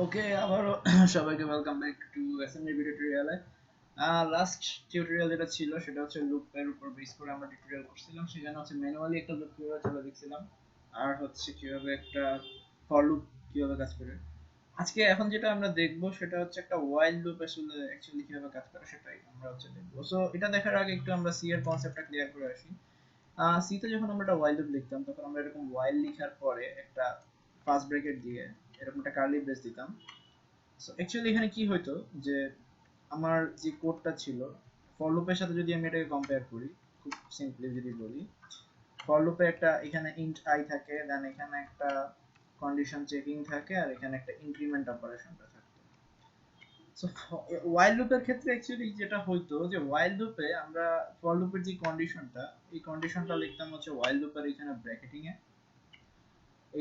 ওকে, আবারও সবাইকে welcome back to assembly video টিউটোরিয়ালে। লাস্ট টিউটোরিয়াল যেটা ছিল সেটা হচ্ছে লুপের উপর বেস করে আমরা টিউটোরিয়াল করছিলাম। সেখানে হচ্ছে ম্যানুয়ালি একটা লুপ কিভাবে চালা দেখছিলাম, আর হচ্ছে কিভাবে একটা ফর লুপ কিভাবে কাজ করে। আজকে এখন যেটা আমরা দেখবো সেটা হচ্ছে একটা ওয়াইল লুপ আসলে অ্যাকচুয়ালি কিভাবে কাজ করে সেটাই আমরা হচ্ছে দেখবো। সো এটা দেখার আগে একটু আমরা সি এর কনসেপ্টটা ক্লিয়ার করে আসি। সি তে যখন আমরা একটা ওয়াইল লুপ লিখতাম তখন আমরা এরকম ওয়াইল লেখার পরে একটা ফার্স্ট ব্র্যাকেট দিয়ে এরকম একটা কার্লি ব্রেস দিতাম। সো অ্যাকচুয়ালি এখানে কি হইতো যে আমার যে কোডটা ছিল ফর লুপের সাথে যদি আমি এটাকে কম্পেয়ার করি, খুব সিম্পলি যদি বলি, ফর লুপে একটা এখানে ইন্ট আই থাকে, দেন এখানে একটা কন্ডিশন চেকিং থাকে, আর এখানে একটা ইনক্রিমেন্ট অপারেশনটা থাকতো। সো ওয়াইল লুপের ক্ষেত্রে অ্যাকচুয়ালি যেটা হইতো যে ওয়াইল লুপে আমরা ফর লুপের যে কন্ডিশনটা, এই কন্ডিশনটা লিখতাম হচ্ছে ওয়াইল লুপের এখানে ব্র্যাকেটিং এ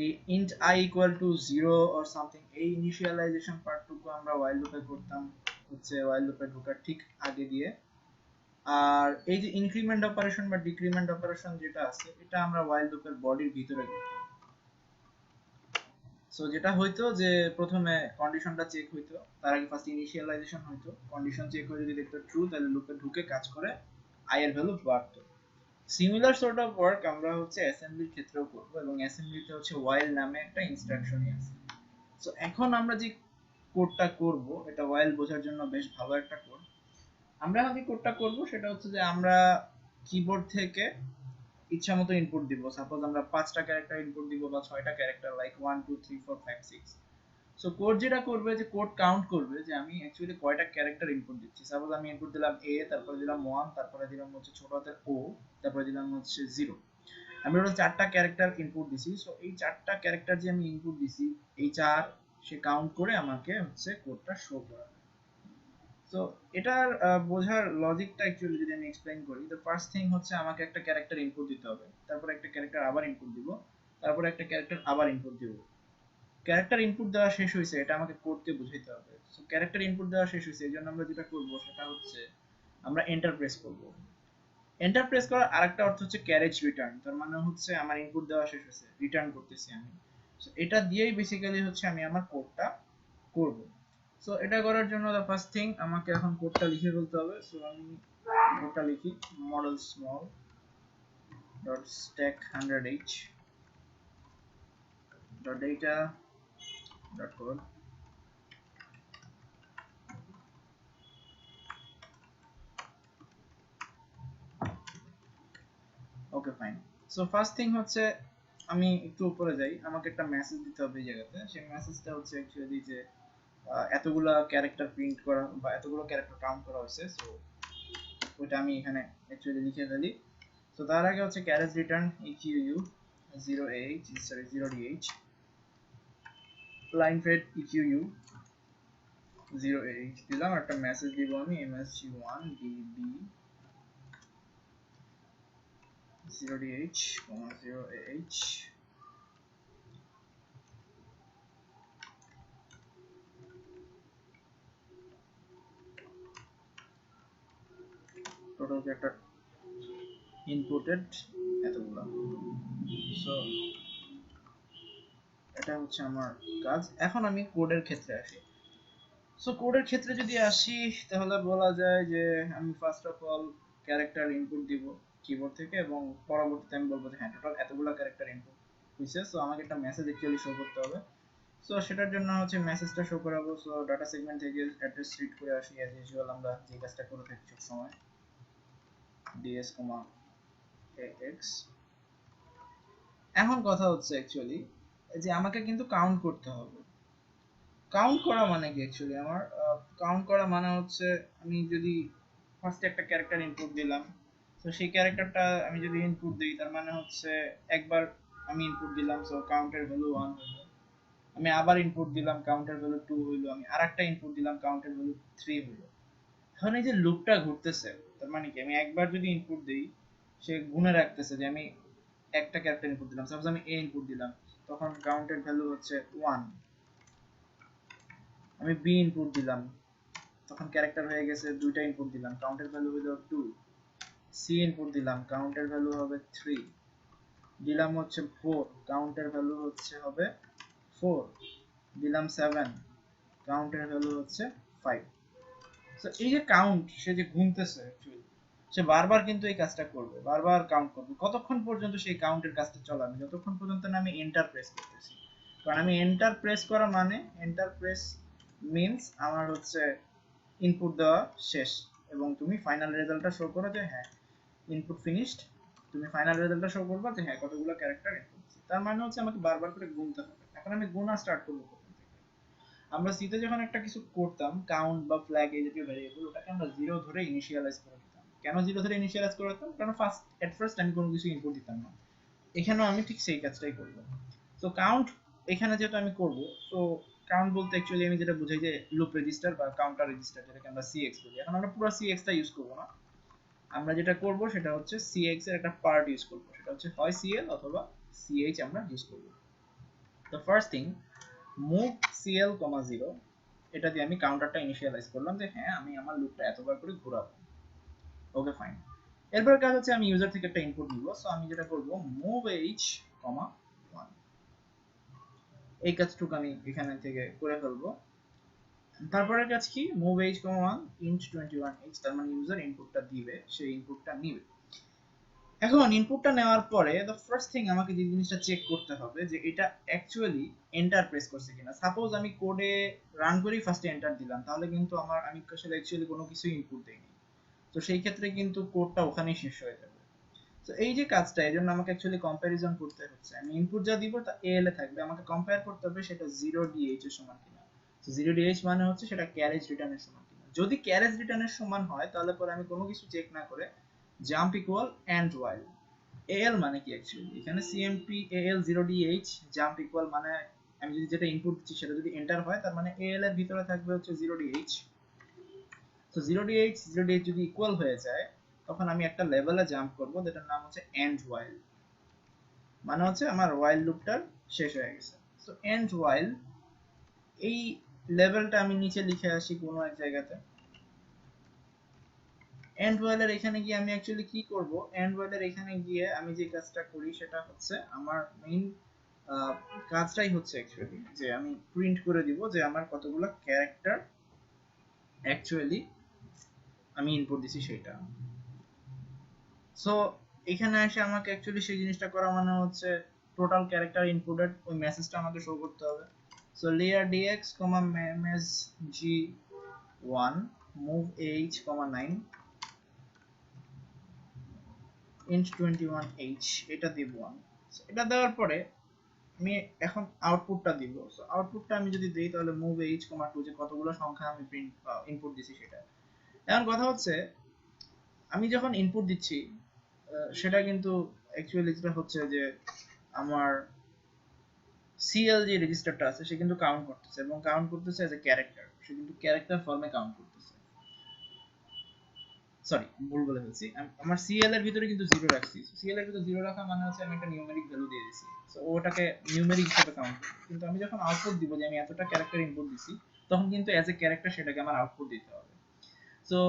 এই int I equal to 0 or something, এই ইনিশিয়ালাইজেশন পার্টটুকু আমরা while লুপে করতাম হচ্ছে while লুপে ঢোকার ঠিক আগে দিয়ে। আর এই যে ইনক্রিমেন্ট অপারেশন বা ডিক্রিমেন্ট অপারেশন যেটা আছে এটা আমরা while লুপের বডির ভিতরে করতাম। সো যেটা হইতো যে প্রথমে কন্ডিশনটা চেক হইতো, তার আগে ফার্স্ট ইনিশিয়ালাইজেশন হইতো, কন্ডিশন চেক হয়ে যদি দেখতো ট্রু তাহলে লুপে ঢুকে কাজ করে I এর ভ্যালু বাড়তো। সিমিলার সর্ট অফ ওয়ার্ক আমরা হচ্ছে অ্যাসেম্বলির ক্ষেত্রেও করব, এবং অ্যাসেম্বলিতে হচ্ছে while নামে একটা ইনস্ট্রাকশনই আছে। সো এখন আমরা যে কোডটা করব এটা while বোঝার জন্য বেশ ভালো একটা কোড। আমরা এখন যে কোডটা করব সেটা হচ্ছে যে আমরা কিবোর্ড থেকে ইচ্ছা মতো ইনপুট দিব। সাপোজ আমরা 5টা ক্যারেক্টার ইনপুট দিব বা 6টা ক্যারেক্টার, লাইক 1 2 3 4 5 6। সো কোড যেটা করবে যে কোড কাউন্ট করবে যে আমি অ্যাকচুয়ালি কয়টা ক্যারেক্টার ইনপুট দিচ্ছি। সাপোজ আমি ইনপুট দিলাম a, তারপরে দিলাম 1, তারপরে দিলাম হচ্ছে ছোট হাতের o, তারপরে দিলাম হচ্ছে 0। আমি টোটাল 4টা ক্যারেক্টার ইনপুট দিছি। সো এই 4টা ক্যারেক্টার যে আমি ইনপুট দিছি এই 4 সে কাউন্ট করে আমাকে হচ্ছে কোডটা শো করাবে। সো এটার বোঝার লজিকটা অ্যাকচুয়ালি যদি আমি এক্সপ্লেইন করি, তো ফার্স্ট থিং হচ্ছে আমাকে একটা ক্যারেক্টার ইনপুট দিতে হবে, তারপর একটা ক্যারেক্টার আবার ইনপুট দিব, তারপর একটা ক্যারেক্টার আবার ইনপুট দিব। ক্যারেক্টার ইনপুট দেওয়া শেষ হয়েছে এটা আমাকে কোডকে বুঝাইতে হবে। সো ক্যারেক্টার ইনপুট দেওয়া শেষ হয়েছে, এই জন্য আমরা যেটা করব সেটা হচ্ছে আমরা এন্টার প্রেস করব। এন্টার প্রেস করার আরেকটা অর্থ হচ্ছে ক্যারেজ রিটার্ন, তার মানে হচ্ছে আমার ইনপুট দেওয়া শেষ হয়েছে, রিটার্ন করতেছি আমি। সো এটা দিয়েই বেসিক্যালি হচ্ছে আমি আমার কোডটা করব। সো এটা করার জন্য দ্য ফার্স্ট থিং আমাকে এখন কোডটা লিখে ফেলতে হবে। সো আমি কোডটা লিখি model small dot stack 100h dot data dot code. Okay fine. So first thing হচ্ছে আমি একটু উপরে যাই, আমাকে একটা মেসেজ দিতে হবে এই জায়গাতে। সেই মেসেজটা হচ্ছে অ্যাকচুয়ালি যে এতগুলা ক্যারেক্টার প্রিন্ট করা বা এতগুলো ক্যারেক্টার কাউন্ট করা হয়েছে। সো ওইটা আমি এখানে অ্যাকচুয়ালি লিখে ফেলি। তো তার আগে হচ্ছে carriage return equ 0h sorry 0dh line feed equ 0h দিলাম, একটা মেসেজ দিব আমি msg1db 0dh 0h। টোটাল একটা ইনপুটেড এতগুলা। সো এটা হচ্ছে আমার কাজ। এখন আমি কোডের ক্ষেত্রে আসি। সো কোডের ক্ষেত্রে যদি আসি তাহলে বলা যায় যে আমি first of all character input দিব কিবোর্ড থেকে, এবং পরবর্তীতে আমি বলবো যে হ্যাঁ টোটাল এতগুলো ক্যারেক্টার ইনপুট হয়েছে। সো আমাকে একটা মেসেজ অ্যাকচুয়ালি শো করতে হবে। সো সেটার জন্য হচ্ছে মেসেজটা শো করাবো। সো ডাটা সেগমেন্ট থেকে অ্যাড্রেস রিড করে আসি অ্যাজ ইউজুয়াল আমরা যে কাজটা করে থাকি সব সময়, ds ax। এখন কথা হচ্ছে অ্যাকচুয়ালি যে আমাকে কিন্তু কাউন্ট করতে হবে। কাউন্ট করা মানে কি অ্যাকচুয়ালি আমার কাউন্ট করা মানে হচ্ছে আমি যদি ফার্স্টে একটা ক্যারেক্টার ইনপুট দিলাম, তো সেই ক্যারেক্টারটা আমি যদি ইনপুট দিই তার মানে হচ্ছে একবার আমি ইনপুট দিলাম, সো কাউন্টের ভ্যালু 1 হলো। আমি আবার ইনপুট দিলাম, কাউন্টের ভ্যালু 2 হইলো। আমি আরেকটা ইনপুট দিলাম, কাউন্টের ভ্যালু 3 হইলো। এখন এই যে লুপটা ঘুরতেছে, তার মানে কি আমি একবার যদি ইনপুট দেই সে গুণে রাখতেছে যে আমি একটা ক্যারেক্টার ইনপুট দিলাম। সাপোজ আমি a ইনপুট দিলাম, তখন কাউন্টের ভ্যালু হচ্ছে 1। আমি বি ইনপুট দিলাম, তখন ক্যারেক্টার হয়ে গেছে দুইটা ইনপুট দিলাম, কাউন্টের ভ্যালু হলো 2। সি ইনপুট দিলাম, কাউন্টের ভ্যালু হবে 3। দিলাম হচ্ছে 4, কাউন্টের ভ্যালু হচ্ছে হবে 4। দিলাম 7, কাউন্টের ভ্যালু হচ্ছে 5। সো এই যে কাউন্ট, সে যে গুনতেছে অ্যাকচুয়ালি, সে বারবার কিন্তু এই কাজটা করবে, বারবার কাউন্ট করবে। কতক্ষণ পর্যন্ত সেই কাউন্টের কাজটা চলাবে? যতক্ষণ পর্যন্ত না আমি এন্টার প্রেস করতেছি। কারণ আমি এন্টার প্রেস করা মানে, এন্টার প্রেস মিন্স আমার হচ্ছে ইনপুট দেওয়া শেষ, এবং তুমি ফাইনাল রেজাল্টটা শো করো যে হ্যাঁ ইনপুট ফিনিশড। তুমি ফাইনাল রেজাল্টটা শো করবা যে হ্যাঁ কতগুলো ক্যারেক্টার ইনপুট দিচ্ছি। তার মানে হচ্ছে আমাকে বারবার করে গুনতে হবে। এখন আমি গুনা স্টার্ট করবো কখন থেকে? আমরা সিতে যখন একটা কিছু করতাম, কাউন্ট বা ফ্ল্যাগ এই জাতীয় ভ্যারিয়েবল, ওটাকে আমরা জিরো ধরে ইনিশিয়ালাইজ করে দিতাম। কেন জিরো ধরে ইনিশিয়ালাইজ করে দিতাম? কারণ ফার্স্ট আমি কোনো কিছু ইনপুট দিতাম না। এখানেও আমি ঠিক সেই কাজটাই করব। তো কাউন্ট এখানে যেটা আমি করব, তো কাউন্ট বলতে অ্যাকচুয়ালি আমি যেটা বুঝাই যে লুপ রেজিস্টার বা কাউন্টার রেজিস্টার, যেটাকে আমরা সিএক্স বলি। এখন আমরা পুরো সিএক্সটা ইউজ করব না, আমরা যেটা করব সেটা হচ্ছে সিএক্স এর একটা পার্ট ইউজ করব, সেটা হচ্ছে হয় সিএল অথবা সিএইচ আমরা ইউজ করব। তো ফার্স্ট থিং, মুভ সিএল, 0, এটা দিয়ে আমি কাউন্টারটা ইনিশিয়ালাইজ করলাম যে হ্যাঁ আমি আমার লুপটা এতবার করে ঘোরাবো। Okay fine. এরপর কাজ হচ্ছে আমি ইউজার থেকে একটা ইনপুট নিব। সো আমি যেটা করব, মুভ এইচ, 1, এই কাজটুকু আমি এখানে থেকে করে ফেলবো। তারপরের কাজ কি, মুভ এইচ, 1 ইন্ট 21h, তার মানে ইউজার ইনপুটটা দিবে, সেই ইনপুটটা নিবে। এখন ইনপুটটা নেওয়ার পরে দ্য ফার্স্ট থিং আমাকে যে জিনিসটা চেক করতে হবে যে এটা অ্যাকচুয়ালি এন্টার প্রেস করছে কিনা। সাপোজ আমি কোডে রান করি ফার্স্টে এন্টার দিলাম, তাহলে কিন্তু আমি আসলে অ্যাকচুয়ালি কোনো কিছু ইনপুট দেইনি। তো সেই ক্ষেত্রে কিন্তু কোডটা ওখানেই শেষ হয়ে যাবে। তো এই যে কাজটা, এই জন্য আমাকে অ্যাকচুয়ালি কম্প্যারিজন করতে হচ্ছে। আমি ইনপুট যা দিব তা এল এ থাকবে, আমাকে কম্পেয়ার করতে হবে সেটা 0dh এর সমান কিনা। তো 0dh মানে হচ্ছে সেটা ক্যারেজ রিটার্নের সমান কিনা। যদি ক্যারেজ রিটার্নের সমান হয় তাহলে পরে আমি কোনো কিছু চেক না করে jump equal end while। al মানে কি অ্যাকচুয়ালি, এখানে cmp al 0dh jump equal মানে আমি যদি যেটা ইনপুট দিচ্ছি সেটা যদি এন্টার হয়, তার মানে al এর ভিতরে থাকবে হচ্ছে 0dh। তো 0dh 0dh যদি ইকুয়াল হয়ে যায়, তখন আমি একটা লেভেলে জাম্প করব যেটার নাম হচ্ছে এন্ড while। মানে হচ্ছে আমার while লুপটা শেষ হয়ে গেছে। সো এন্ড while, এই লেভেলটা আমি নিচে লিখে আসি কোনো এক জায়গাতে। এন্ড while এর এখানে গিয়ে আমি অ্যাকচুয়ালি কি করব, এন্ড while এর এখানে গিয়ে আমি যে কাজটা করি সেটা হচ্ছে আমার মেইন কাজটাই হচ্ছে অ্যাকচুয়ালি যে আমি প্রিন্ট করে দিব যে আমার কতগুলো ক্যারেক্টার অ্যাকচুয়ালি আমি ইনপুট দিছি সেটা। সো এখানে এসে আমাকে অ্যাকচুয়ালি সেই জিনিসটা করা মানে হচ্ছে টোটাল ক্যারেক্টার ইনপুটেড ওই মেসেজটা আমাকে শো করতে হবে। So layer dx, msg1 move h, 9 int 21h, এটা দিব আমি। এটা দেওয়ার পরে আমি এখন আউটপুটটা দিব। সো আউটপুটটা আমি যদি দেই তাহলে move h, 2, যে কতগুলো সংখ্যা আমি প্রিন্ট ইনপুট দিছি সেটা। এখন কথা হচ্ছে আমি যখন ইনপুট দিচ্ছি সেটা কিন্তু অ্যাকচুয়ালি যেটা হচ্ছে যে আমার সিএল যে রেজিস্টারটা আছে সে কিন্তু কাউন্ট করতেছে, এবং কাউন্ট করতেছে এজ এ ক্যারেক্টার, সে কিন্তু ক্যারেক্টার ফর্মে কাউন্ট করতেছে। সরি, ভুল বলে ফেলছি, আমার সিএল এর ভিতরে কিন্তু 0 রাখছি। সিএল এর ভিতরে 0 রাখা মানে হচ্ছে আমি একটা নিউমেরিক ভ্যালু দিয়ে দিছি, সো ওটাকে নিউমেরিক হিসেবে কাউন্ট করবে। কিন্তু আমি যখন আউটপুট দিব যে আমি এতটা ক্যারেক্টার ইনপুট দিছি, তখন কিন্তু এজ এ ক্যারেক্টার সেটাকে আমার আউটপুট দিতে হবে। সো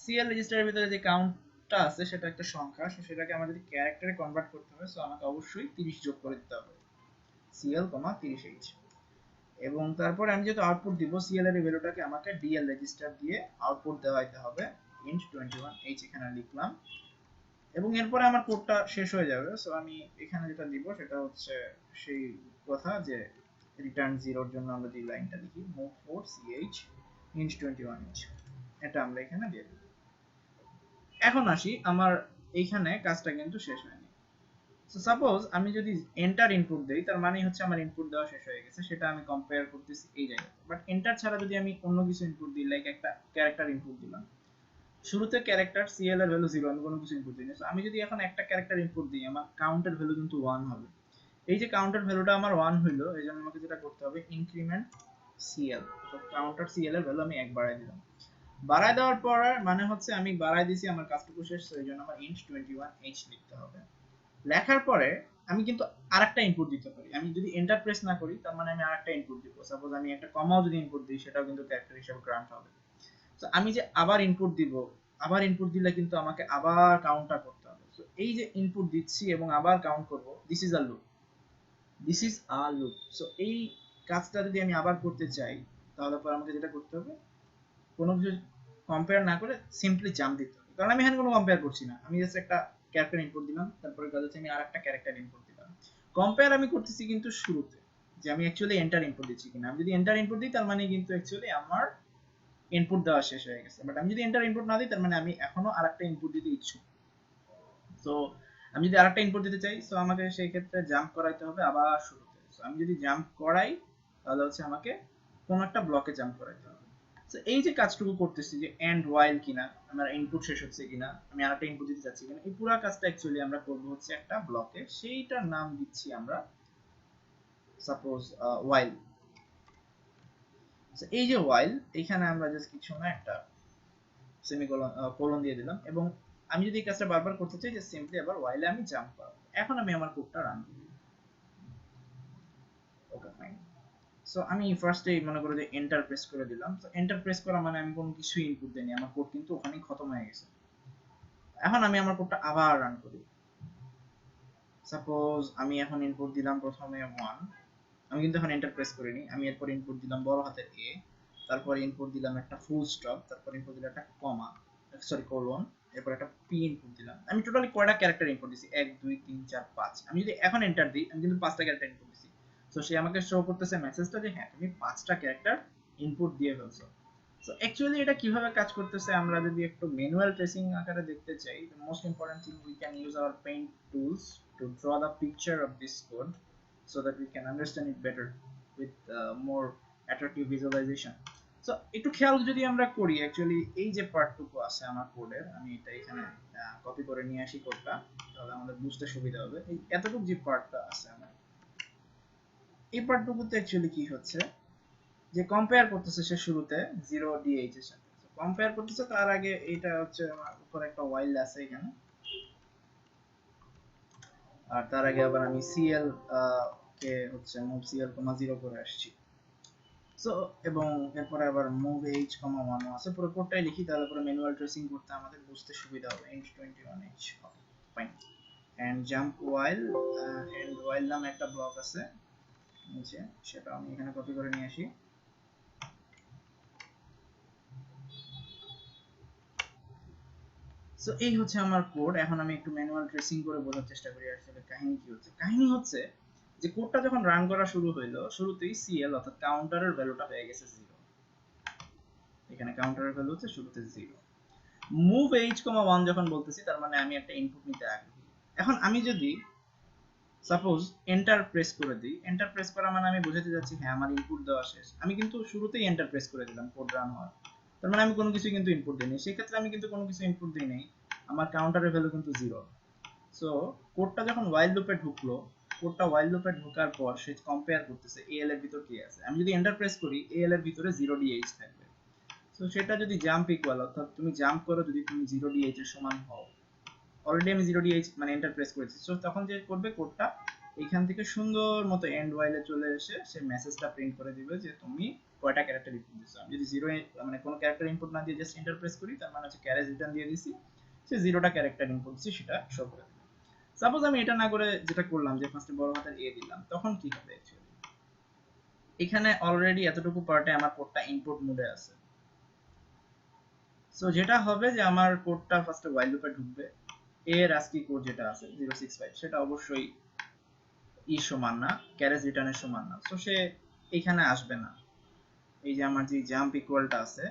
সিএল রেজিস্টারের ভিতরে যে কাউন্টটা আছে সেটা একটা সংখ্যা, সো সেটাকে আমার যদি ক্যারেক্টারে কনভার্ট করতে হবে, সো আমাকে অবশ্যই 30 যোগ করে দিতে হবে, সিএল, 30h। এবং তারপর আমি যেহেতু আউটপুট দিব, সিএল এর ভ্যালুটাকে আমাকে ডিএল রেজিস্টার দিয়ে আউটপুট দেওয়াইতে হবে int 21h, এখানে লিখলাম। এবং এরপরে আমার কোডটা শেষ হয়ে যাবে। সো আমি এখানে যেটা দিব সেটা হচ্ছে সেই কথা যে রিটার্ন 0 এর জন্য আমরা যে লাইনটা লিখি, move 4ch int 21h, এটা আমরা এখানে দিয়ে দেব। এখন আসি, আমার এইখানে কাজটা কিন্তু শেষ হয়নি। সো সাপোজ আমি যদি এন্টার ইনপুট দেই, তার মানে হচ্ছে আমার ইনপুট দেওয়া শেষ হয়ে গেছে, সেটা আমি কম্পেয়ার করতেছি এই জায়গায়। বাট এন্টার ছাড়া যদি আমি অন্য কিছু ইনপুট দিই, লাইক একটা ক্যারেক্টার ইনপুট দিলাম, শুরুতে ক্যারেক্টার সিএল এর ভ্যালু 0, আমি কোনো কিছু ইনপুট দিইনি। সো আমি যদি এখন একটা ক্যারেক্টার ইনপুট দিই, আমার কাউন্টের ভ্যালু কিন্তু 1 হবে। এই যে কাউন্টের ভ্যালুটা আমার 1 হইলো, এইজন্য আমাকে যেটা করতে হবে ইনক্রিমেন্ট সিএল। তো কাউন্টার সিএল এর ভ্যালু আমি 1 বাড়ায় দিলাম। বাড়ায় দেওয়ার পর মানে হচ্ছে আমি বাড়ায় দিছি, আমার কাজটুকু শেষ, এইজন্য আমার int 21h লিখতে হবে। লেখার পরে আমি কিন্তু আরেকটা ইনপুট দিতে পারি। আমি যদি এন্টার প্রেস না করি, তার মানে আমি আরেকটা ইনপুট দিব। সাপোজ আমি একটা কমাও যদি ইনপুট দিই, সেটাও কিন্তু ক্যারেক্টার হিসেবে গ্রান্ট হবে। তো আমি যে আবার ইনপুট দিব, আবার ইনপুট দিলে কিন্তু আমাকে আবার কাউন্টটা করতে হবে। তো এই যে ইনপুট দিচ্ছি এবং আবার কাউন্ট করব, this is a loop. So এই কাজটা যদি আমি আবার করতে চাই, তাহলে পর আমাকে যেটা করতে হবে, কোনো কিছু কম্পেয়ার না করে সিম্পলি জাম্প দিতে হবে, কারণ আমি এখানে কোনো কম্পেয়ার করছি না, আমি জাস্ট একটা ক্যারেক্টার ইনপুট দিলাম, তারপরে কাজ হচ্ছে আমি আরেকটা ক্যারেক্টার ইনপুট দিলাম। কম্পেয়ার আমি করতেছি কিন্তু শুরুতে, যে আমি অ্যাকচুয়ালি এন্টার ইনপুট দিচ্ছি কিনা। আমি যদি এন্টার ইনপুট দিই তার মানে কিন্তু অ্যাকচুয়ালি আমার ইনপুট দেওয়া শেষ হয়ে গেছে, বাট আমি যদি এন্টার ইনপুট না দিই তার মানে আমি এখনো আরেকটা ইনপুট দিতে ইচ্ছুক। সো আমি যদি আরেকটা ইনপুট দিতে চাই, সো আমাকে সেই ক্ষেত্রে জাম্প করাইতে হবে আবার শুরুতে। সো আমি যদি জাম্প করাই তাহলে হচ্ছে আমাকে কোন একটা ব্লকে জাম্প করাইতে হবে। সো এই যে কাজটুকু করতেছি, যে এন্ড ওয়াইল কিনা, আমার ইনপুট শেষ হচ্ছে কিনা, আমি আরেকটা ইনপুট দিতে চাচ্ছি কিনা, এই পুরো কাজটা অ্যাকচুয়ালি আমরা করব হচ্ছে একটা ব্লকে, সেইটার নাম দিচ্ছি আমরা সাপোজ ওয়াইল। এই যে ওয়াইল, এখানে আমরা জাস্ট কিছু না একটা সেমিকোলন কোলন দিয়ে দিলাম, এবং আমি যদি এই কাজটা বারবার করতে চাই, যে সিম্পলি আবার ওয়াইলে আমি জাম্প করব। এখন আমি আমার কোডটা রান করি। Okay fine. সো আমি ফার্স্টে মনে করো যে এন্টার প্রেস করে দিলাম। সো এন্টার প্রেস করা মানে আমি কোনো কিছু ইনপুট দেইনি, আমার কোড কিন্তু ওখানেই খতম হয়ে গেছে। এখন আমি আমার কোডটা আবার রান করি। সাপোজ আমি এখন ইনপুট দিলাম প্রথমে 1, আমি কিন্তু এখন এন্টার প্রেস করিনি, আমি এরপর ইনপুট দিলাম বড় হাতের এ, তারপর ইনপুট দিলাম একটা ফুল স্টপ, তারপর ইনপুট দিলাম একটা কমা, সরি কোলন, এরপর একটা পি ইনপুট দিলাম। আমি টোটালি কয়টা ক্যারেক্টার ইনপুট দিছি? 1 2 3 4 5। আমি যদি এখন এন্টার দিই, আমি কিন্তু 5টা ক্যারেক্টার ইনপুট দিছি। সো সে আমাকে শো করতেছে মেসেজটা যে হ্যাঁ তুমি 5টা ক্যারেক্টার ইনপুট দিয়ে ফেলছো। সো অ্যাকচুয়ালি এটা কিভাবে কাজ করতেছে আমরা যদি একটু ম্যানুয়াল ট্রেসিং আকারে দেখতে চাই, the most important thing we can use our paint tools to draw the picture of this code so that we can understand it better with more attractive visualization. So একটু খেয়াল যদি আমরা করি, actually এই যে পার্টটুকু আছে আমার কোডের, আমি এটা এখানে কপি করে নিয়ে আসি কোডটা, তাহলে আমাদের বুঝতে সুবিধা হবে। এই এতটুকু যে পার্টটা আছে আমার, এই পার্টটুকুতে অ্যাকচুয়ালি কি হচ্ছে, যে কম্পেয়ার করতেছে সে শুরুতে 0dh এর সাথে। কম্পেয়ার করতেছে, তার আগে এটা হচ্ছে আমার উপর একটা ওয়াইল আছে এখানে, আর তার আগে আবার আমি cl কে হচ্ছে মুভ cl, 0 করে আসছি। সো এবং এরপরে আবার মুভ h, 1 আছে। পুরো কোডটাই লিখি, তাহলে পরে ম্যানুয়াল ট্রেসিং করতে আমাদের বুঝতে সুবিধা হবে। int 21h, fine. End jump while, end while নামে একটা ব্লক আছে নিচে, সেটা আমি এখানে কপি করে নিয়ে আসি। সো এই হচ্ছে আমার কোড। এখন আমি একটু ম্যানুয়াল ট্রেসিং করে বোঝার চেষ্টা করি আসলে কাহিনী কি হচ্ছে। কাহিনী হচ্ছে যে কোডটা যখন রান করা শুরু হইলো, শুরুতেই সিএল অর্থাৎ কাউন্টারের ভ্যালুটা হয়ে গেছে 0। এখানে কাউন্টারের ভ্যালু হচ্ছে শুরুতে 0। মুভ h, 1 যখন বলতেছি, তার মানে আমি একটা ইনপুট নিতে আগ্রহী। এখন আমি যদি সাপোজ এন্টার প্রেস করে দিই, এন্টার প্রেস করা মানে আমি বোঝাতে যাচ্ছি হ্যাঁ আমার ইনপুট দেওয়া শেষ। আমি কিন্তু শুরুতেই এন্টার প্রেস করে দিলাম কোড রান হওয়ার, তার মানে আমি কোনো কিছু কিন্তু ইনপুট দিইনি। সেই ক্ষেত্রে আমি কিন্তু কোনো কিছু ইনপুট দিই নাই, আমার কাউন্টারের ভ্যালু কিন্তু 0। সো কোডটা যখন ওয়াইল লুপে ঢুকলো, কোডটা ওয়াইল লুপে ঢোকার পর সে কম্পেয়ার করতেছে এএল এর ভিতর কি আছে। আমি যদি এন্টার প্রেস করি, এএল এর ভিতরে 0dh থাকবে। সো সেটা যদি জাম্প ইকুয়াল, অর্থাৎ তুমি জাম্প করো যদি তুমি 0dh এর সমান হও, অলরেডি আমি 0dh মানে এন্টার প্রেস করেছি। সো তখন যে করবে কোডটা এইখান থেকে সুন্দর মতো এন্ড ওয়াইলে চলে এসে সে মেসেজটা প্রিন্ট করে দিবে যে তুমি কয়টা ক্যারেক্টার ইনপুট দিছো। আমি যদি 0 মানে কোনো ক্যারেক্টার ইনপুট না দিয়ে জাস্ট এন্টার প্রেস করি, তার মানে হচ্ছে ক্যারেজ রিটার্ন দিয়ে দিছি, সে 0টা ক্যারেক্টার ইনপুট দিছি সেটা শো করে দিবে। সাপোজ আমি এটা না করে যেটা করলাম যে ফার্স্টে বড় হাতের এ দিলাম, তখন কি হবে অ্যাকচুয়ালি, এখানে অলরেডি এতটুকু পার্টে আমার কোডটা ইনপুট মোডে আছে। সো যেটা হবে যে আমার কোডটা ফার্স্টে ওয়াইল লুপে ঢুকবে, এর আজকি কোড যেটা আছে 065 সেটা অবশ্যই ই সমান না, ক্যারেজ রিটার্নের সমান না। সো সে এখানে আসবে না, এই যে আমার যে জাম্প ইকুয়ালটা আছে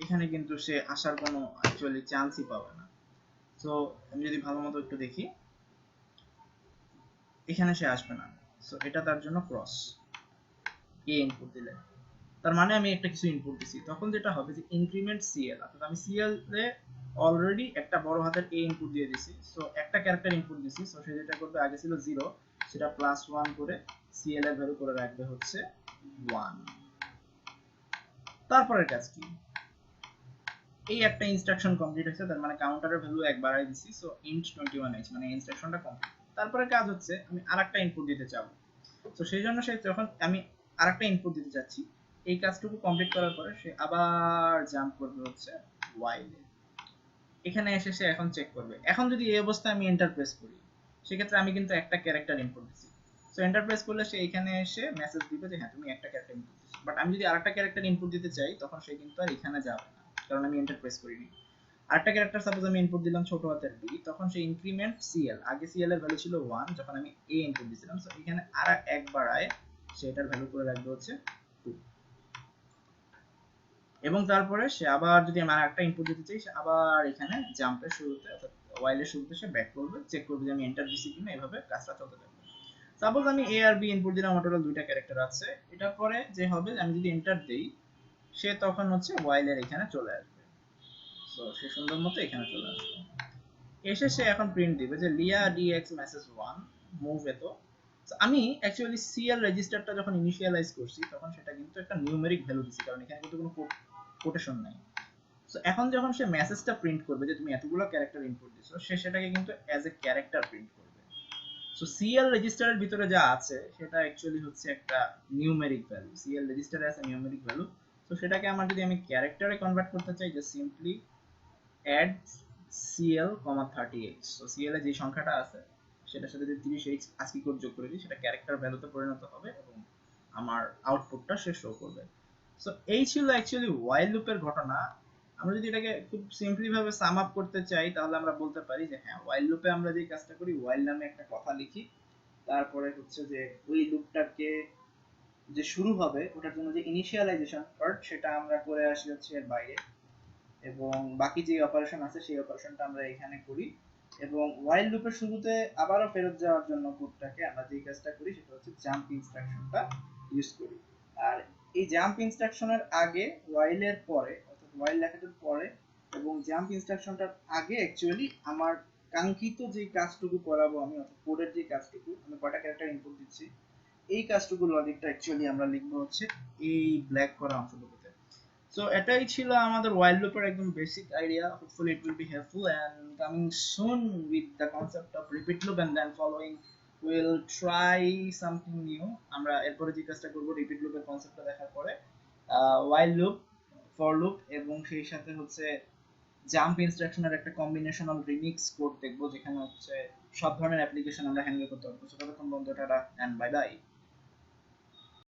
এখানে কিন্তু সে আসার কোনো অ্যাকচুয়ালি চান্সই পাবে না। সো আমি যদি ভালো মতো একটু দেখি, এখানে সে আসবে না। সো এটা তার জন্য ক্রস, এ ইনপুট দিলে তার মানে আমি একটা কিছু ইনপুট দিছি, তখন যেটা হবে যে ইনক্রিমেন্ট সিএল, অর্থাৎ আমি সিএল এ অলরেডি একটা বড় হাতের এ ইনপুট দিয়ে দিছি। সো একটা ক্যারেক্টার ইনপুট দিছি, সো সে যেটা করবে, আগে ছিল 0, সেটা +1 করে সিএল এর ভ্যালু করে রাখবে হচ্ছে 1। তারপরের কাজ কি, এই একটা ইনস্ট্রাকশন কমপ্লিট হয়েছে, তার মানে কাউন্টারের ভ্যালু 1 বাড়াই দিছি। সো int 21h মানে ইনস্ট্রাকশনটা কমপ্লিট। তারপরে কাজ হচ্ছে আমি আরেকটা ইনপুট দিতে চাবো। তো সেই জন্য সে যখন আমি আরেকটা ইনপুট দিতে যাচ্ছি, এই কাজটুকু কমপ্লিট করার পরে সে আবার জাম্প করবে হচ্ছে ওয়াইলে। এখানে এসে সে এখন চেক করবে। এখন যদি এই অবস্থায় আমি এন্টার প্রেস করি, সেক্ষেত্রে আমি কিন্তু একটা ক্যারেক্টার ইনপুট দিছি। সো এন্টার প্রেস করলে সে এখানে এসে মেসেজ দিবে যে হ্যাঁ তুমি একটা ক্যারেক্টার ইনপুট দিছো, বাট আমি যদি আরেকটা ক্যারেক্টার ইনপুট দিতে চাই তখন সে কিন্তু আর এখানে যাবে না, কারণ আমি এন্টার প্রেস করিনি। আরেকটা ক্যারেক্টার সাপোজ আমি ইনপুট দিলাম ছোট হাতের বি, তখন সে ইনক্রিমেন্ট সিএল, আগে সিএল এর ভ্যালু ছিল 1 যখন আমি এ ইনপুট দিয়েছিলাম, সো এখানে আর এক বাড়ায় সেটার ভ্যালু করে রাখবে হচ্ছে 2। এবং তারপরে সে আবার যদি আমি আরেকটা ইনপুট দিতে চাই, সে আবার এখানে জাম্পের শুরুতে অর্থাৎ ওয়াইলের শুরুতে সে ব্যাক করবে, চেক করবে যে আমি এন্টার দিছি কিনা, এভাবে কাজটা চলতে থাকবে। সাপোজ আমি এ আর বি ইনপুট দিলাম, আমার টোটাল দুইটা ক্যারেক্টার আছে, এটার পরে যে হবে আমি যদি এন্টার দেই সে তখন হচ্ছে ওয়াইলের এখানে চলে আসবে। সো সে সুন্দর মতো এখানে চলে আসবে, এসে সে এখন প্রিন্ট দিবে যে লিয়া ডিএক্স মেসেজ 1 মুভ এত। আমি অ্যাকচুয়ালি সিএল রেজিস্টারটা যখন ইনিশিয়ালাইজ করছি তখন সেটা কিন্তু একটা নিউমেরিক ভ্যালু দিছি, কারণ এখানে কিন্তু কোনো কোটেশন নাই। সো এখন যখন সে মেসেজটা প্রিন্ট করবে যে তুমি এতগুলো ক্যারেক্টার ইনপুট দিছো, সে সেটাকে কিন্তু অ্যাজ এ ক্যারেক্টার প্রিন্ট করবে। সো সিএল রেজিস্টারের ভিতরে যা আছে সেটা অ্যাকচুয়ালি হচ্ছে একটা নিউমেরিক ভ্যালু, সিএল রেজিস্টারে আছে নিউমেরিক ভ্যালু। তো সেটাকে আমার যদি আমি ক্যারেক্টারে কনভার্ট করতে চাই, যে simply add CL, 38। So CL এ যে সংখ্যাটা আছে সেটার সাথে যদি 30h আস্কি কোড যোগ করে দিই, সেটা ক্যারেক্টার ভ্যালুতে পরিণত হবে এবং আমার আউটপুটটা সে শো করবে। সো এই ছিল অ্যাকচুয়ালি ওয়াইল লুপের ঘটনা। আমরা যদি এটাকে খুব সিম্পলি ভাবে সাম আপ করতে চাই তাহলে আমরা বলতে পারি যে হ্যাঁ, ওয়াইল লুপে আমরা যে কাজটা করি, ওয়াইল নামে একটা কথা লিখি, তারপরে হচ্ছে যে ওই লুপটাকে যে শুরু হবে ওটার জন্য যে ইনিশিয়ালাইজেশন পার্ট সেটা আমরা করে আসি হচ্ছে এর বাইরে, এবং বাকি যে অপারেশন আছে সেই অপারেশনটা আমরা এখানে করি। এবং ওয়াইল লুপের শুরুতে আবারও ফেরত যাওয়ার জন্য কোডটাকে আমরা যে কাজটা করি সেটা হচ্ছে জাম্প ইনস্ট্রাকশনটা ইউজ করি। আর এই জাম্প ইনস্ট্রাকশনের আগে, ওয়াইলের পরে অর্থাৎ ওয়াইল লেখাটার পরে এবং জাম্প ইনস্ট্রাকশনটার আগে অ্যাকচুয়ালি আমার কাঙ্ক্ষিত যে কাজটুকু করাবো আমি, অর্থাৎ কোডের যে কাজটুকু, আমি কয়টা ক্যারেক্টার ইনপুট দিচ্ছি এই কাজটুকু লজিকটা অ্যাকচুয়ালি আমরা লিখবো হচ্ছে এই ব্ল্যাক করা অংশটুকুতে। So এটাই ছিল আমাদের while loop এর একদম basic idea. Hopefully it will be helpful, and coming soon with the concept of repeat loop, and then following we'll try something new. আমরা এরপরে যে কাজটা করব repeat loop এর কনসেপ্টটা দেখার পরে while loop, for loop এবং সেই সাথে হচ্ছে জাম্প ইনস্ট্রাকশনের একটা কম্বিনেশনাল রিমিক্স কোড দেখবো, যেখানে হচ্ছে সব ধরনের অ্যাপ্লিকেশন আমরা হ্যান্ডেল করতে পারবো। সো ততক্ষণ বন্ধু, টাটা এন্ড বাই বাই।